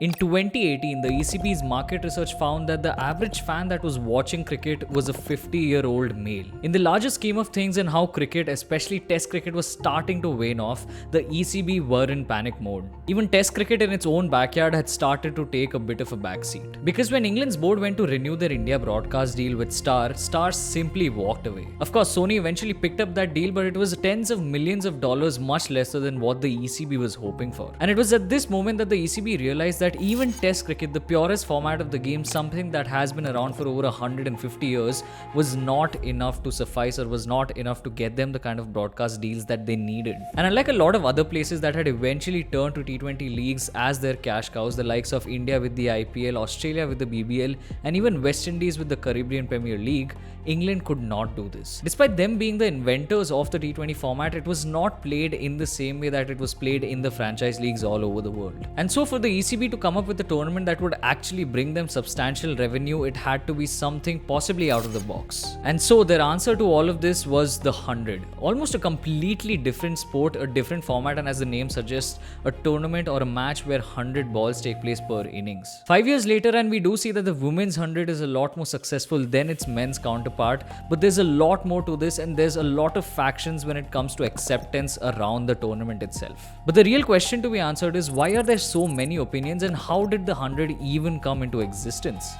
In 2018, the ECB's market research found that the average fan that was watching cricket was a 50-year-old male. In the larger scheme of things and how cricket, especially Test cricket, was starting to wane off, the ECB were in panic mode. Even Test cricket in its own backyard had started to take a bit of a backseat. Because when England's board went to renew their India broadcast deal with Star simply walked away. Of course, Sony eventually picked up that deal, but it was tens of millions of dollars, much lesser than what the ECB was hoping for. And it was at this moment that the ECB realized that even Test cricket, the purest format of the game, something that has been around for over 150 years, was not enough to suffice or was not enough to get them the kind of broadcast deals that they needed. And unlike a lot of other places that had eventually turned to T20 leagues as their cash cows, the likes of India with the IPL, Australia with the BBL, and even West Indies with the Caribbean Premier League, England could not do this. Despite them being the inventors of the T20 format, it was not played in the same way that it was played in the franchise leagues all over the world. And so for the ECB to come up with a tournament that would actually bring them substantial revenue, it had to be something possibly out of the box. And so their answer to all of this was the 100. Almost a completely different sport, a different format, and as the name suggests, a tournament or a match where 100 balls take place per innings. 5 years later, and we do see that the women's 100 is a lot more successful than its men's counterpart, but there's a lot more to this and there's a lot of factions when it comes to acceptance around the tournament itself. But the real question to be answered is, why are there so many opinions and how did the 100 even come into existence?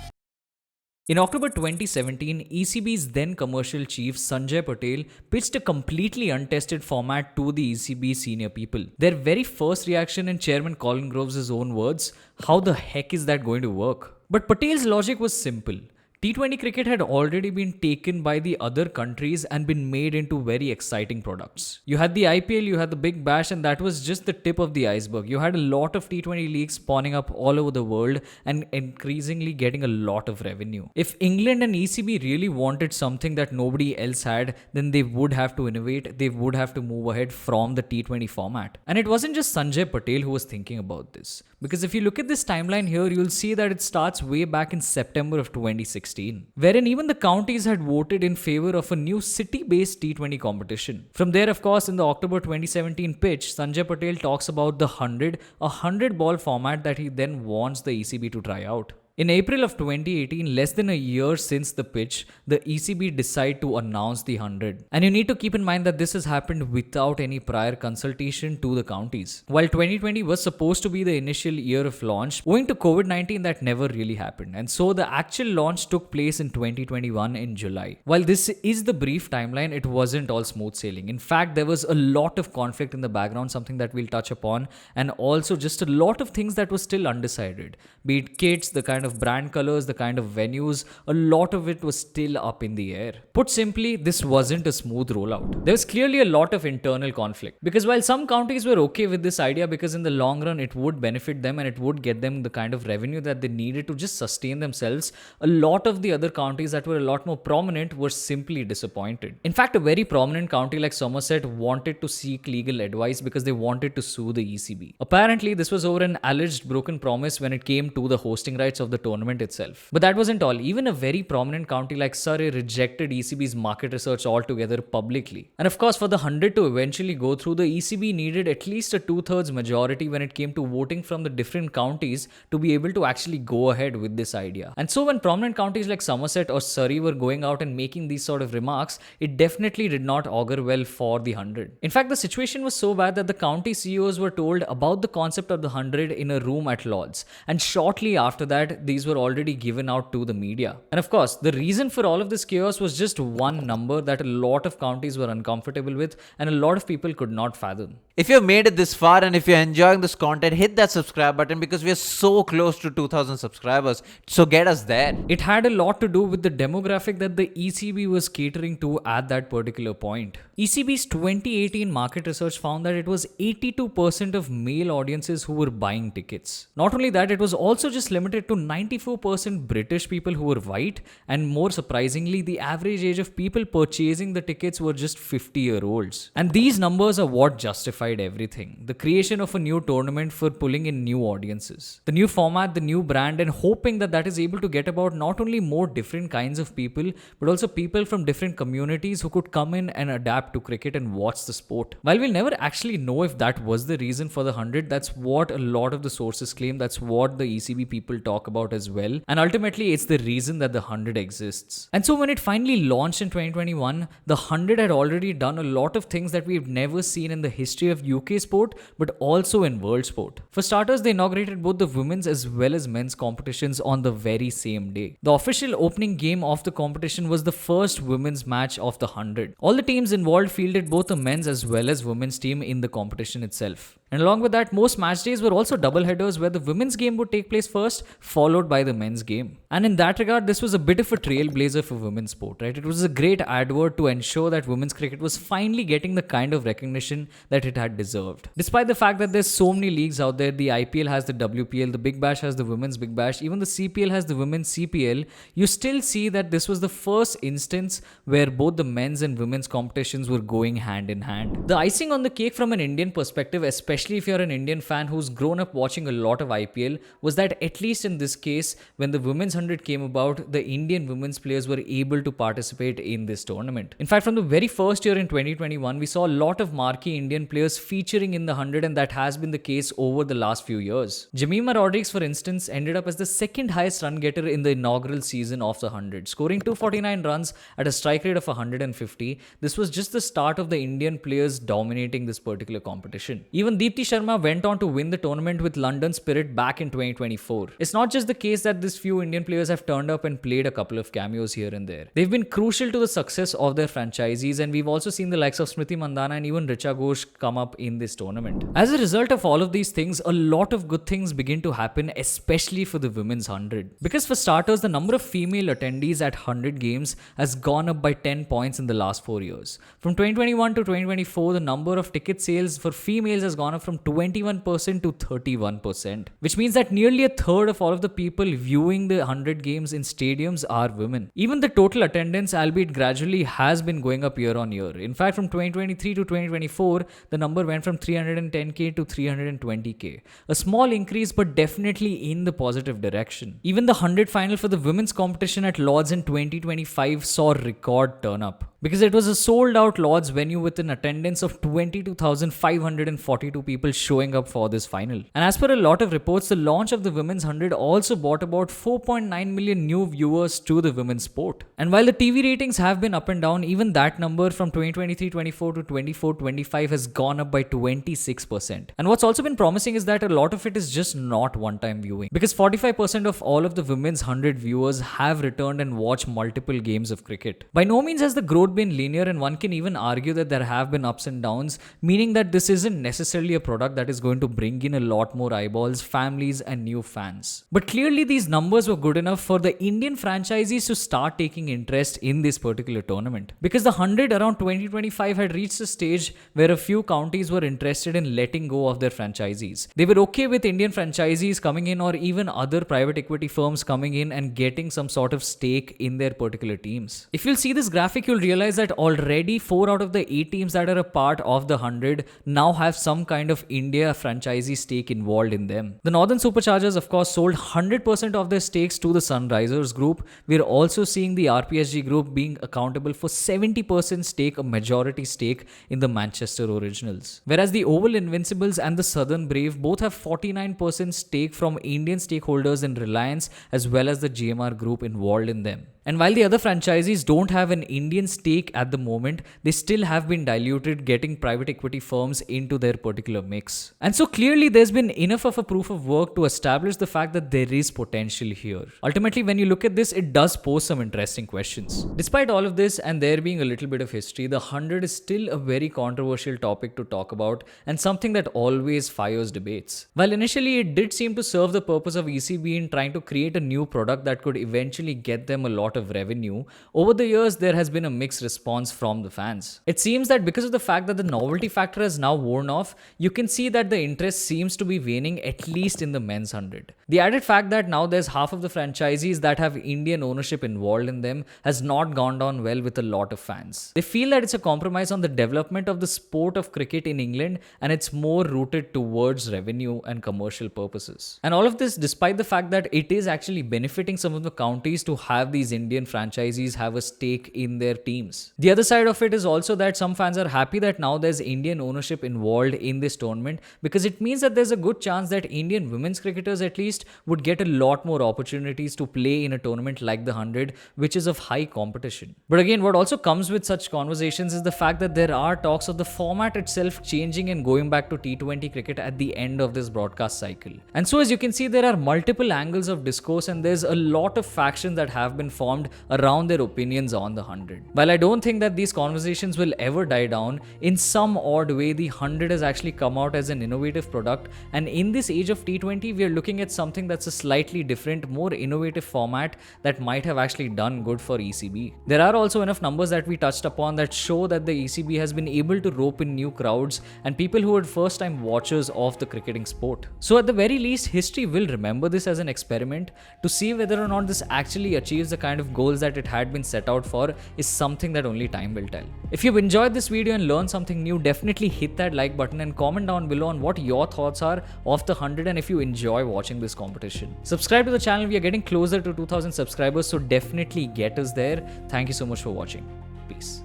In October 2017, ECB's then commercial chief Sanjay Patel pitched a completely untested format to the ECB senior people. Their very first reaction, in Chairman Colin Groves' own words, how the heck is that going to work? But Patel's logic was simple. T20 cricket had already been taken by the other countries and been made into very exciting products. You had the IPL, you had the Big Bash, and that was just the tip of the iceberg. You had a lot of T20 leagues spawning up all over the world and increasingly getting a lot of revenue. If England and ECB really wanted something that nobody else had, then they would have to innovate, they would have to move ahead from the T20 format. And it wasn't just Sanjay Patel who was thinking about this. Because if you look at this timeline here, you'll see that it starts way back in September of 2016, wherein even the counties had voted in favor of a new city-based T20 competition. From there, of course, in the October 2017 pitch, Sanjay Patel talks about the 100, a 100-ball format that he then wants the ECB to try out. In April of 2018, less than a year since the pitch, the ECB decided to announce the 100. And you need to keep in mind that this has happened without any prior consultation to the counties. While 2020 was supposed to be the initial year of launch, owing to COVID-19 that never really happened. And so the actual launch took place in 2021 in July. While this is the brief timeline, it wasn't all smooth sailing. In fact, there was a lot of conflict in the background, something that we'll touch upon, and also just a lot of things that were still undecided. Be it kits, the kind of brand colors, the kind of venues, a lot of it was still up in the air. Put simply, this wasn't a smooth rollout. There was clearly a lot of internal conflict, because while some counties were okay with this idea because in the long run it would benefit them and it would get them the kind of revenue that they needed to just sustain themselves, a lot of the other counties that were a lot more prominent were simply disappointed. In fact, a very prominent county like Somerset wanted to seek legal advice because they wanted to sue the ECB. Apparently, this was over an alleged broken promise when it came to the hosting rights of the tournament itself. But that wasn't all. Even a very prominent county like Surrey rejected ECB's market research altogether publicly. And of course, for the 100 to eventually go through, the ECB needed at least a 2/3 majority when it came to voting from the different counties to be able to actually go ahead with this idea. And so when prominent counties like Somerset or Surrey were going out and making these sort of remarks, it definitely did not augur well for the 100. In fact, the situation was so bad that the county CEOs were told about the concept of the 100 in a room at Lords. And shortly after that, these were already given out to the media. And of course, the reason for all of this chaos was just one number that a lot of counties were uncomfortable with and a lot of people could not fathom. If you've made it this far and if you're enjoying this content, hit that subscribe button because we are so close to 2,000 subscribers. So get us there. It had a lot to do with the demographic that the ECB was catering to at that particular point. ECB's 2018 market research found that it was 82% of male audiences who were buying tickets. Not only that, it was also just limited to 94% British people who were white, and more surprisingly, the average age of people purchasing the tickets were just 50-year-olds. And these numbers are what justified everything. The creation of a new tournament for pulling in new audiences. The new format, the new brand, and hoping that that is able to get about not only more different kinds of people, but also people from different communities who could come in and adapt to cricket and watch the sport. While we'll never actually know if that was the reason for the 100, that's what a lot of the sources claim, that's what the ECB people talk about as well. And ultimately, it's the reason that the 100 exists. And so when it finally launched in 2021, the 100 had already done a lot of things that we've never seen in the history of UK sport, but also in world sport. For starters, they inaugurated both the women's as well as men's competitions on the very same day. The official opening game of the competition was the first women's match of the 100. All the teams involved fielded both the men's as well as women's team in the competition itself. And along with that, most match days were also double headers where the women's game would take place first, followed by the men's game. And in that regard, this was a bit of a trailblazer for women's sport, right? It was a great advert to ensure that women's cricket was finally getting the kind of recognition that it had deserved. Despite the fact that there's so many leagues out there, the IPL has the WPL, the Big Bash has the Women's Big Bash, even the CPL has the Women's CPL, you still see that this was the first instance where both the men's and women's competitions were going hand in hand. The icing on the cake from an Indian perspective, especially if you're an Indian fan who's grown up watching a lot of IPL, was that at least in this case, when the Women's 100 came about, the Indian women's players were able to participate in this tournament. In fact, from the very first year in 2021, we saw a lot of marquee Indian players featuring in the 100, and that has been the case over the last few years. Jemima Rodriguez, for instance, ended up as the second highest run getter in the inaugural season of the 100, scoring 249 runs at a strike rate of 150. This was just the start of the Indian players dominating this particular competition. Even Deepti Sharma went on to win the tournament with London Spirit back in 2024. It's not just the case that these few Indian players have turned up and played a couple of cameos here and there. They've been crucial to the success of their franchisees, and we've also seen the likes of Smriti Mandhana and even Richa Ghosh come up in this tournament. As a result of all of these things, a lot of good things begin to happen, especially for the women's 100. Because for starters, the number of female attendees at 100 games has gone up by 10 points in the last 4 years. From 2021 to 2024, the number of ticket sales for females has gone up from 21% to 31%, which means that nearly a third of all of the people viewing the 100 games in stadiums are women. Even the total attendance, albeit gradually, has been going up year on year. In fact, from 2023 to 2024, the number went from 310k to 320k. A small increase, but definitely in the positive direction. Even the 100 final for the women's competition at Lords in 2025 saw record turn up, because it was a sold out Lords venue with an attendance of 22,542 people showing up for this final. And as per a lot of reports, the launch of the Women's 100 also brought about 4.9 million new viewers to the women's sport. And while the TV ratings have been up and down, even that number from 2023-24 to 24-25 has gone up by 26%. And what's also been promising is that a lot of it is just not one-time viewing, because 45% of all of the Women's 100 viewers have returned and watched multiple games of cricket. By no means has the growth been linear, and one can even argue that there have been ups and downs, meaning that this isn't necessarily a product that is going to bring in a lot more eyeballs, families, and new fans. But clearly these numbers were good enough for the Indian franchisees to start taking interest in this particular tournament, because the 100 around 2025 had reached a stage where a few counties were interested in letting go of their franchisees. They were okay with Indian franchisees coming in, or even other private equity firms coming in and getting some sort of stake in their particular teams. If you'll see this graphic, you'll realize that already 4 out of the 8 teams that are a part of the 100 now have some kind of India franchisee stake involved in them. The Northern Superchargers, of course, sold 100% of their stakes to the Sunrisers group. We're also seeing the RPSG group being accountable for 70% stake, a majority stake in the Manchester Originals. Whereas the Oval Invincibles and the Southern Brave both have 49% stake from Indian stakeholders in Reliance, as well as the GMR group involved in them. And while the other franchisees don't have an Indian stake at the moment, they still have been diluted, getting private equity firms into their particular mix. And so clearly there's been enough of a proof of work to establish the fact that there is potential here. Ultimately, when you look at this, it does pose some interesting questions. Despite all of this, and there being a little bit of history, the 100 is still a very controversial topic to talk about, and something that always fires debates. While initially it did seem to serve the purpose of ECB in trying to create a new product that could eventually get them a lot of revenue, over the years there has been a mixed response from the fans. It seems that because of the fact that the novelty factor has now worn off, you can see that the interest seems to be waning, at least in the men's 100. The added fact fact that now there's half of the franchisees that have Indian ownership involved in them has not gone down well with a lot of fans. They feel that it's a compromise on the development of the sport of cricket in England, and it's more rooted towards revenue and commercial purposes. And all of this despite the fact that it is actually benefiting some of the counties to have these Indian franchisees have a stake in their teams. The other side of it is also that some fans are happy that now there's Indian ownership involved in this tournament, because it means that there's a good chance that Indian women's cricketers at least would get a lot more opportunities to play in a tournament like the 100, which is of high competition. But again, what also comes with such conversations is the fact that there are talks of the format itself changing and going back to T20 cricket at the end of this broadcast cycle. And so as you can see, there are multiple angles of discourse, and there's a lot of factions that have been formed around their opinions on the 100. While I don't think that these conversations will ever die down, in some odd way the 100 has actually come out as an innovative product, and in this age of T20 we are looking at something that's a slightly different, more innovative format that might have actually done good for ECB. There are also enough numbers that we touched upon that show that the ECB has been able to rope in new crowds and people who are first time watchers of the cricketing sport. So at the very least, history will remember this as an experiment to see whether or not this actually achieves the kind of goals that it had been set out for is something that only time will tell. If you've enjoyed this video and learned something new, definitely hit that like button and comment down below on what your thoughts are of the 100 and if you enjoy watching this competition. Subscribe to the channel, we are getting closer to 2000 subscribers, so definitely get us there. Thank you so much for watching. Peace.